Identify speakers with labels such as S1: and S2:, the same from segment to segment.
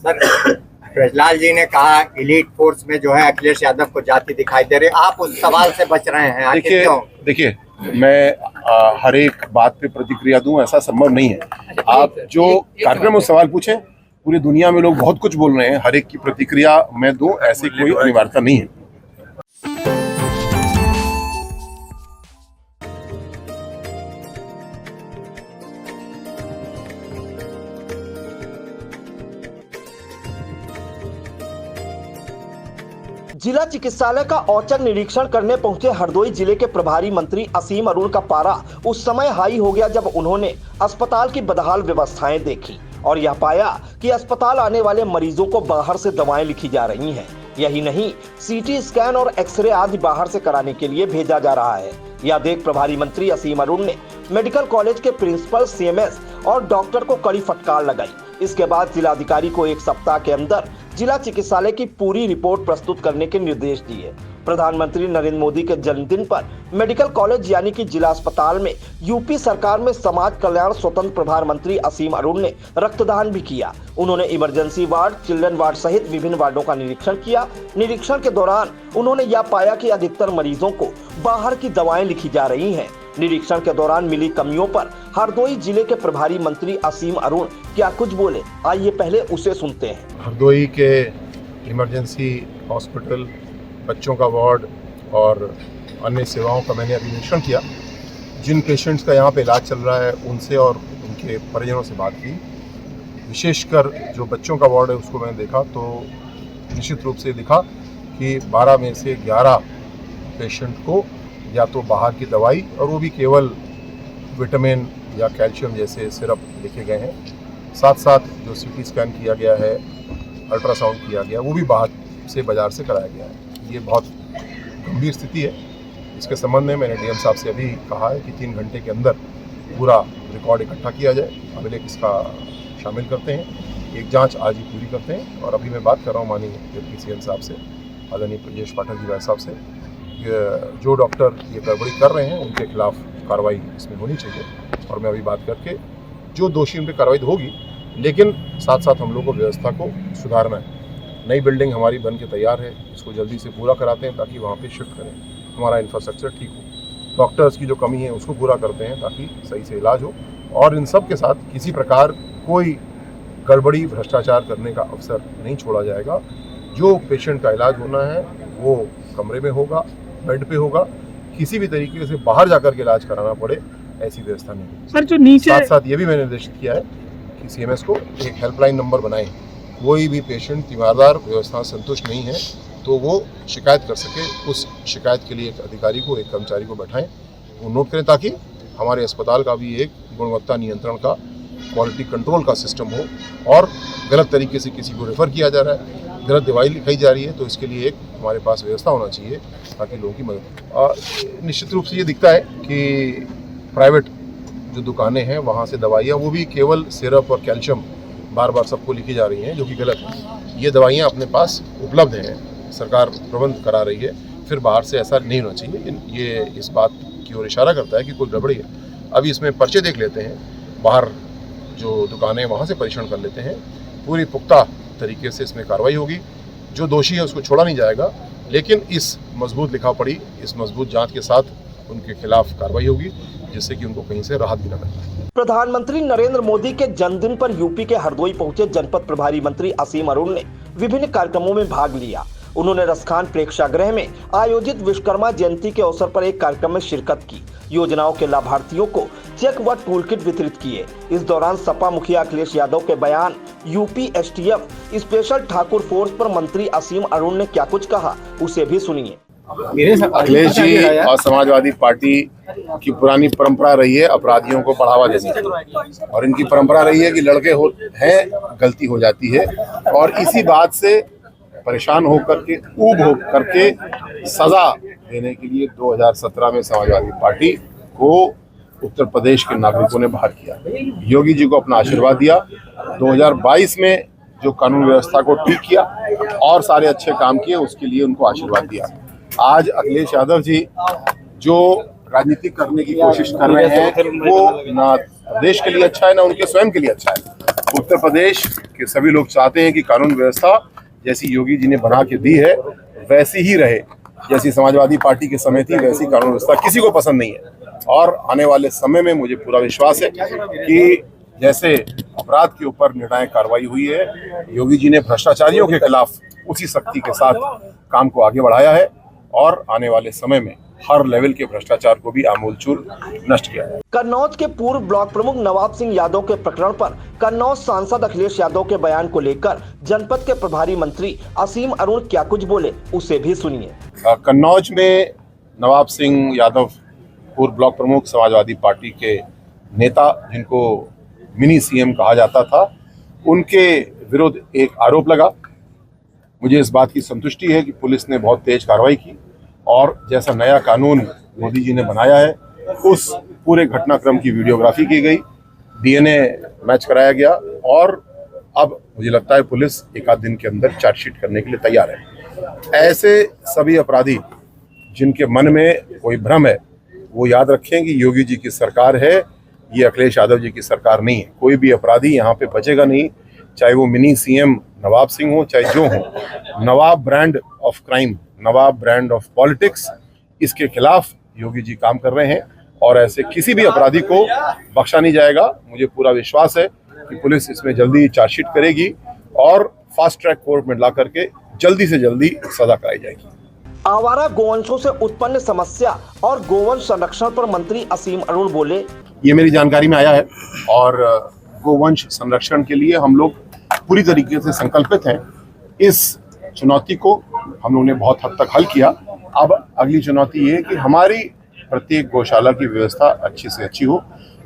S1: Sir, Brajlal जी ने कहा elite force में जो है अखिलेश यादव को जाति दिखाई दे रही, आप उस सवाल से बच रहे हैं, आखिर क्यों?
S2: देखिए मैं हर एक बात पे प्रतिक्रिया दूं ऐसा संभव नहीं है। आप जो कार्यक्रम में सवाल पूछें, पूरी दुनिया में लोग बहुत कुछ बोल रहे हैं, हर एक की प्रतिक्रिया मैं दूं ऐसी कोई अनिवार्यता नहीं है।
S3: जिला चिकित्सालय का औचक निरीक्षण करने पहुंचे हरदोई जिले के प्रभारी मंत्री असीम अरुण का पारा उस समय हाई हो गया जब उन्होंने अस्पताल की बदहाल व्यवस्थाएं देखी और यह पाया कि अस्पताल आने वाले मरीजों को बाहर से दवाएं लिखी जा रही हैं। यही नहीं, सीटी स्कैन और एक्सरे आदि बाहर से कराने के लिए भेजा जा रहा है। यह देख प्रभारी मंत्री असीम अरुण ने मेडिकल कॉलेज के प्रिंसिपल, सीएमएस और डॉक्टर को कड़ी फटकार लगाई। इसके बाद जिलाधिकारी को 1 सप्ताह के अंदर जिला चिकित्सालय की पूरी रिपोर्ट प्रस्तुत करने के निर्देश दिए। प्रधानमंत्री नरेंद्र मोदी के जन्मदिन पर मेडिकल कॉलेज यानी कि जिला अस्पताल में यूपी सरकार में समाज कल्याण स्वतंत्र प्रभार मंत्री असीम अरुण ने रक्तदान भी किया। उन्होंने इमरजेंसी वार्ड, चिल्ड्रन वार्ड सहित विभिन्न वार्डों का निरीक्षण किया। निरीक्षण के दौरान उन्होंने यह पाया कि अधिकतर मरीजों को बाहर की दवाएं लिखी जा रही हैं। निरीक्षण के दौरान मिली कमियों पर हरदोई जिले के प्रभारी मंत्री असीम अरुण क्या कुछ बोले, आइए पहले उसे सुनते हैं।
S2: हरदोई के इमरजेंसी हॉस्पिटल, बच्चों का वार्ड और अन्य सेवाओं का मैंने अभी निरीक्षण किया। जिन पेशेंट्स का यहाँ पे इलाज चल रहा है उनसे और उनके परिजनों से बात की। विशेषकर जो बच्चों का वार्ड है उसको मैंने देखा तो निश्चित रूप से दिखा कि 12 में से 11 पेशेंट को या तो बाहर की दवाई और वो भी केवल विटामिन या कैल्शियम जैसे सिरप लिखे गए हैं। साथ साथ जो सीटी स्कैन किया गया है, अल्ट्रासाउंड किया गया, वो भी बाहर से बाज़ार से कराया गया है। ये बहुत गंभीर स्थिति है। इसके संबंध में मैंने डीएम साहब से अभी कहा है कि 3 घंटे के अंदर पूरा रिकॉर्ड इकट्ठा किया जाए, अभिलेख इसका शामिल करते हैं, एक जांच आज ही पूरी करते हैं। और अभी मैं बात कर रहा हूँ माननीय डिप्टी सीएम साहब से, आदरणीय ब्रजेश पाठक जी भाई साहब से, जो डॉक्टर ये गड़बड़ी कर रहे हैं उनके खिलाफ कार्रवाई इसमें होनी चाहिए। और मैं अभी बात करके जो दोषी उन पर कार्रवाई तो होगी, लेकिन साथ साथ हम लोग को व्यवस्था को सुधारना है। नई बिल्डिंग हमारी बन के तैयार है, इसको जल्दी से पूरा कराते हैं ताकि वहाँ पे शिफ्ट करें, हमारा इंफ्रास्ट्रक्चर ठीक हो। डॉक्टर्स की जो कमी है उसको पूरा करते हैं ताकि सही से इलाज हो। और इन सब के साथ किसी प्रकार कोई गड़बड़ी, भ्रष्टाचार करने का अवसर नहीं छोड़ा जाएगा। जो पेशेंट का इलाज होना है वो कमरे में होगा, बेड पे होगा। किसी भी तरीके से बाहर जाकर के इलाज कराना पड़े ऐसी व्यवस्था नहीं है।
S4: सर, जो नीचे
S2: साथ साथ ये भी मैंने निर्देशित किया है कि सीएमएस को एक हेल्पलाइन नंबर बनाएं। कोई भी पेशेंट तीमारदार व्यवस्था से संतुष्ट नहीं है तो वो शिकायत कर सके। उस शिकायत के लिए एक अधिकारी को, एक कर्मचारी को बैठाएं, वो नोट करें ताकि हमारे अस्पताल का भी एक गुणवत्ता नियंत्रण का, क्वालिटी कंट्रोल का सिस्टम हो। और गलत तरीके से किसी को रेफर किया जा रहा है, गलत दवाई लिखाई जा रही है, तो इसके लिए एक हमारे पास व्यवस्था होना चाहिए ताकि लोगों की मदद। निश्चित रूप से ये दिखता है कि प्राइवेट जो दुकानें हैं वहाँ से दवाइयाँ, वो भी केवल सिरप और कैल्शियम बार बार सबको लिखी जा रही हैं, जो कि गलत है। ये दवाइयाँ अपने पास उपलब्ध हैं, सरकार प्रबंध करा रही है, फिर बाहर से ऐसा नहीं होना चाहिए। ये इस बात की ओर इशारा करता है कि कोई गड़बड़ी है। अभी इसमें पर्चे देख लेते हैं, बाहर जो दुकानें वहाँ से परीक्षण कर लेते हैं, पूरी पुख्ता तरीके से इसमें कार्रवाई होगी। जो दोषी है उसको छोड़ा नहीं जाएगा, लेकिन इस मजबूत लिखापढ़ी, इस मजबूत जांच के साथ उनके खिलाफ कार्रवाई होगी, जिससे कि उनको कहीं से राहत भी न मिले।
S3: प्रधानमंत्री नरेंद्र मोदी के जन्मदिन पर यूपी के हरदोई पहुंचे जनपद प्रभारी मंत्री असीम अरुण ने विभिन्न कार्यक्रमों में भाग लिया। उन्होंने रसखान प्रेक्षागृह में आयोजित विश्वकर्मा जयंती के अवसर पर एक कार्यक्रम में शिरकत की। योजनाओं के लाभार्थियों को चेक व टूल किट वितरित किए। इस दौरान सपा मुखिया अखिलेश यादव के बयान, UP STF special Thakur force पर मंत्री असीम अरुण ने क्या कुछ कहा, उसे भी सुनिए।
S2: अखिलेश जी और समाजवादी पार्टी की पुरानी परंपरा रही है अपराधियों को बढ़ावा देने की, और इनकी परंपरा रही है कि लड़के हैं, गलती हो जाती है, और इसी बात से परेशान होकर के, ऊब होकर के सजा देने के लिए 2017 में समाजवादी पार्टी को उत्तर प्रदेश के नागरिकों ने बाहर किया। योगी जी को अपना आशीर्वाद दिया। 2022 में जो कानून व्यवस्था को ठीक किया और सारे अच्छे काम किए, उसके लिए उनको आशीर्वाद दिया। आज अखिलेश यादव जी जो राजनीति करने की कोशिश कर रहे हैं, वो ना देश के लिए अच्छा है, ना उनके स्वयं के लिए अच्छा है। उत्तर प्रदेश के सभी लोग चाहते हैं कि कानून व्यवस्था जैसी योगी जी ने बना के दी है वैसी ही रहे, जैसी समाजवादी पार्टी के समय थी वैसी कानून व्यवस्था किसी को पसंद नहीं है। और आने वाले समय में मुझे पूरा विश्वास है कि जैसे अपराध के ऊपर निर्णायक कार्रवाई हुई है, योगी जी ने भ्रष्टाचारियों के खिलाफ उसी सख्ती के साथ काम को आगे बढ़ाया है और आने वाले समय में हर लेवल के भ्रष्टाचार को भी आमूलचूल नष्ट किया है।
S3: कन्नौज के पूर्व ब्लॉक प्रमुख नवाब सिंह यादव के प्रकरण पर कन्नौज सांसद अखिलेश यादव के बयान को लेकर जनपद के प्रभारी मंत्री असीम अरुण क्या कुछ बोले, उसे भी सुनिए।
S2: कन्नौज में नवाब सिंह यादव पूर्व ब्लॉक प्रमुख समाजवादी पार्टी के नेता, जिनको मिनी सीएम कहा जाता था, उनके विरुद्ध एक आरोप लगा। मुझे इस बात की संतुष्टि है कि पुलिस ने बहुत तेज कार्रवाई की और जैसा नया कानून मोदी जी ने बनाया है उस पूरे घटनाक्रम की वीडियोग्राफी की गई, डीएनए मैच कराया गया और अब मुझे लगता है पुलिस एक आध दिन के अंदर चार्जशीट करने के लिए तैयार है। ऐसे सभी अपराधी जिनके मन में कोई भ्रम है वो याद रखें कि योगी जी की सरकार है, ये अखिलेश यादव जी की सरकार नहीं है। कोई भी अपराधी यहाँ पे बचेगा नहीं, चाहे वो मिनी सीएम नवाब सिंह हो चाहे जो हो। Nawab brand of crime, Nawab brand of politics, इसके खिलाफ योगी जी काम कर रहे हैं और ऐसे किसी भी अपराधी को बख्शा नहीं जाएगा। मुझे पूरा विश्वास है कि पुलिस इसमें जल्दी चार्जशीट करेगी और फास्ट ट्रैक कोर्ट में ला करके जल्दी से जल्दी सजा कराई जाएगी।
S3: आवारा गोवंशों से उत्पन्न समस्या और गोवंश संरक्षण पर मंत्री असीम अरुण बोले,
S2: ये मेरी जानकारी में आया है और गोवंश संरक्षण के लिए हम लोग पूरी तरीके से संकल्पित हैं। इस चुनौती को हम लोगों ने बहुत हद तक हल किया। अब अगली चुनौती ये है कि हमारी प्रत्येक गौशाला की व्यवस्था अच्छी से अच्छी हो।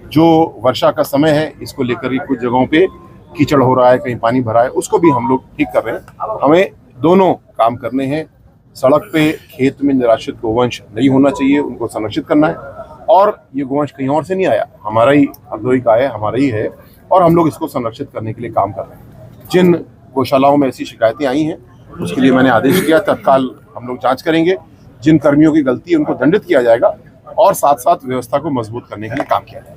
S2: जो वर्षा का समय है, इसको लेकर के कुछ जगहों पे कीचड़ हो रहा है, कहीं पानी भरा है, उसको भी हम लोग ठीक कर रहे हैं। हमें दोनों काम करने हैं। सड़क पे खेत में निराश्रित गोवंश नहीं होना चाहिए, उनको संरक्षित करना है और ये गोवंश कहीं और से नहीं आया, हमारा ही हरदोई का है, हमारा ही है और हम लोग इसको संरक्षित करने के लिए काम कर रहे हैं। जिन गौशालाओं में ऐसी शिकायतें आई हैं उसके लिए मैंने आदेश दिया, तत्काल हम लोग जांच करेंगे। जिन कर्मियों की गलती है उनको दंडित किया जाएगा और साथ साथ व्यवस्था को मजबूत करने के लिए काम किया जाएगा।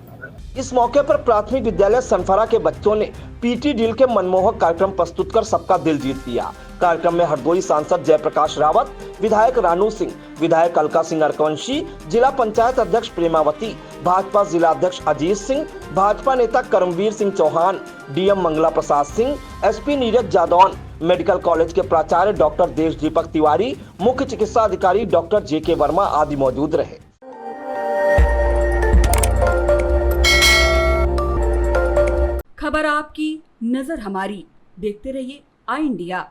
S3: इस मौके पर प्राथमिक विद्यालय सनफरा के बच्चों ने पीटी डील के मनमोहक कार्यक्रम प्रस्तुत कर सबका दिल जीत लिया। कार्यक्रम में हरदोई सांसद जयप्रकाश रावत, विधायक रानू सिंह, विधायक अलका सिंह अर्कवंशी, जिला पंचायत अध्यक्ष प्रेमावती, भाजपा जिला अध्यक्ष अजीत सिंह, भाजपा नेता Karamvir Singh Chauhan, DM Mangla Prasad Singh, SP Neeraj Jadaun, medical college के प्राचार्य डॉक्टर देश दीपक तिवारी, मुख्य चिकित्सा अधिकारी डॉक्टर जेके वर्मा आदि मौजूद रहे।
S4: खबर आपकी, नजर हमारी। देखते रहिए आई इंडिया।